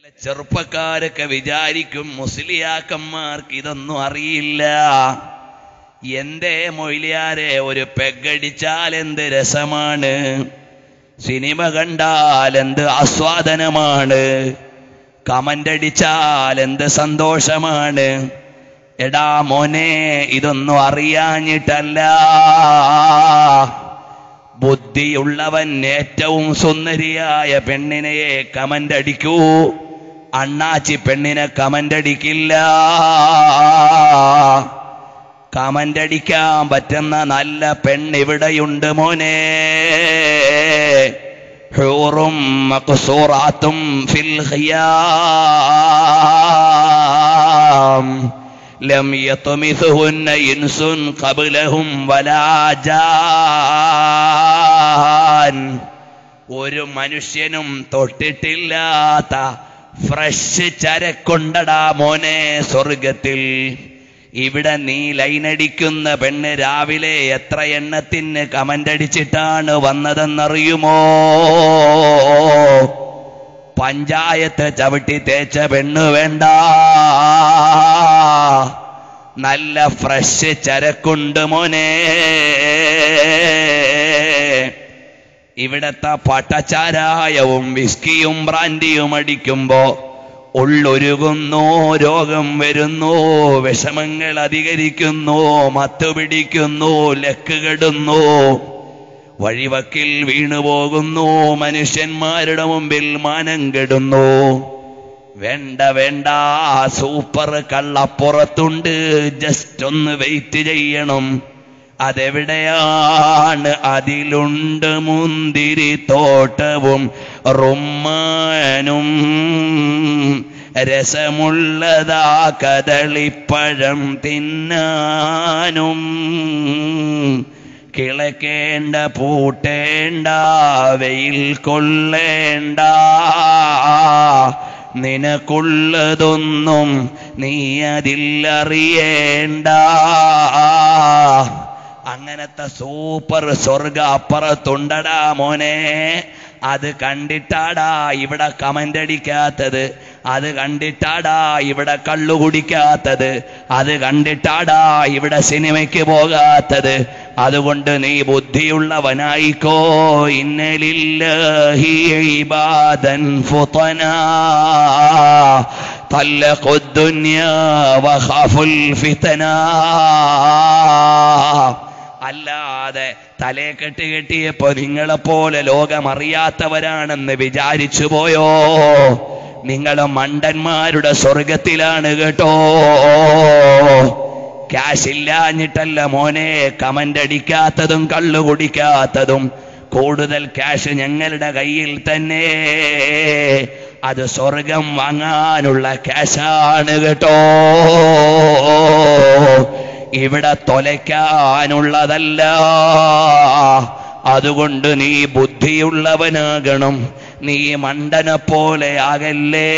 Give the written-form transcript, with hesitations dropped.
ചെറുപ്പക്കാരൊക്കെ വിചാരിക്കും മുസ്ലിയാക്കന്മാർക്ക് ഇതൊന്നും അറിയില്ല. എന്തേ മൊയ്ലിയാരെ, ഒരു പെഗടിച്ചാൽ എന്ത് രസമാണ്, സിനിമ കണ്ടാൽ എന്ത് ആസ്വാദനമാണ്, കമന്റ് അടിച്ചാൽ എന്ത് സന്തോഷമാണ്. എടാ മോനെ, ഇതൊന്നും അറിയാഞ്ഞിട്ടല്ല. ബുദ്ധിയുള്ളവൻ ഏറ്റവും സുന്ദരിയായ പെണ്ണിനെ കമന്റ് അടിക്കൂ, അണ്ണാച്ചി പെണ്ണിനെ കമന്റ് അടിക്കില്ല. കമന്റ് അടിക്കാൻ പറ്റുന്ന നല്ല പെണ്ണിവിടെയുണ്ട് മോനെ. ഹൂറും മഖ്സൂറാത്തും ഫിൽ ഖിയാം ലം യത്മിസുഹുന്ന ഇൻസുൻ ഖബ്ലഹും വലാ ജാൻ. ഒരു മനുഷ്യനും തൊട്ടിട്ടില്ലാത്ത ഫ്രഷ് ചരക്കൊണ്ടടാ മോനെ സ്വർഗത്തിൽ. ഇവിടെ നീ ലൈനടിക്കുന്ന പെണ്ണ് രാവിലെ എത്ര എണ്ണത്തിന് കമന്റ് അടിച്ചിട്ടാണ് വന്നതെന്നറിയുമോ? പഞ്ചായത്ത് ചവിട്ടി തേച്ച പെണ്ണ് വേണ്ട, നല്ല ഫ്രഷ് ചരക്കുണ്ട് മോനെ. ഇവിടത്തെ പട്ടച്ചാരായവും വിസ്കിയും ബ്രാൻഡിയും അടിക്കുമ്പോ ഉള്ളൊരുകുന്നു, രോഗം വരുന്നു, വിഷമങ്ങൾ അധികരിക്കുന്നു, മത്തുപിടിക്കുന്നു, ലക്കുകെടുന്നു, വഴിവക്കിൽ വീണുപോകുന്നു, മനുഷ്യന്മാരുടെ മുമ്പിൽ മാനം കെടുന്നു. വേണ്ട വേണ്ട, സൂപ്പർ കള്ളപ്പുറത്തുണ്ട്, ജസ്റ്റ് ഒന്ന് വെയിറ്റ് ചെയ്യണം. അതെവിടെയാണ്? അതിലുണ്ട് മുന്തിരി തോട്ടവും റുമ്മാനും, രസമുള്ളതാ കദളിപ്പഴം തിന്നാനും. കിളക്കേണ്ട പൂട്ടേണ്ട, വെയിൽ കൊള്ളേണ്ട, നിനക്കുള്ളതൊന്നും നീ അതിലറിയേണ്ട. അങ്ങനത്തെ സൂപ്പർ സ്വർഗ അപ്പുറത്തുണ്ടടാ മോനെ. അത് കണ്ടിട്ടാടാ ഇവിടെ കമന്റ് അടിക്കാത്തത്, അത് കണ്ടിട്ടാടാ ഇവിടെ കള്ളു കുടിക്കാത്തത്, അത് കണ്ടിട്ടാടാ ഇവിടെ സിനിമയ്ക്ക് പോകാത്തത്. അതുകൊണ്ട് നീ ബുദ്ധിയുള്ളവനായിക്കോ. ഇന്നലില്ലാഹി ഇബാദൻ ഫുതനാ തല്ലഖു ദുനിയാ വഖാഫുൽ ഫിതനാ. അല്ലാതെ തലേ കെട്ടിയപ്പോ നിങ്ങളെപ്പോലെ ലോകമറിയാത്തവരാണെന്ന് വിചാരിച്ചു പോയോ? നിങ്ങൾ മണ്ടന്മാരുടെ സ്വർഗത്തിലാണ് കേട്ടോ. ക്യാഷ് ഇല്ലാഞ്ഞിട്ടല്ല മോനെ കമന്റ് അടിക്കാത്തതും കള്ളു കുടിക്കാത്തതും. കൂടുതൽ ക്യാഷ് ഞങ്ങളുടെ കയ്യിൽ തന്നെ. അത് സ്വർഗം വാങ്ങാനുള്ള ക്യാഷാണ് കേട്ടോ. ഇവിടെ തൊലയ്ക്കാനുള്ളതല്ല. അതുകൊണ്ട് നീ ബുദ്ധിയുള്ളവനാകണം, നീ മണ്ടനെ പോലെ ആകല്ലേ.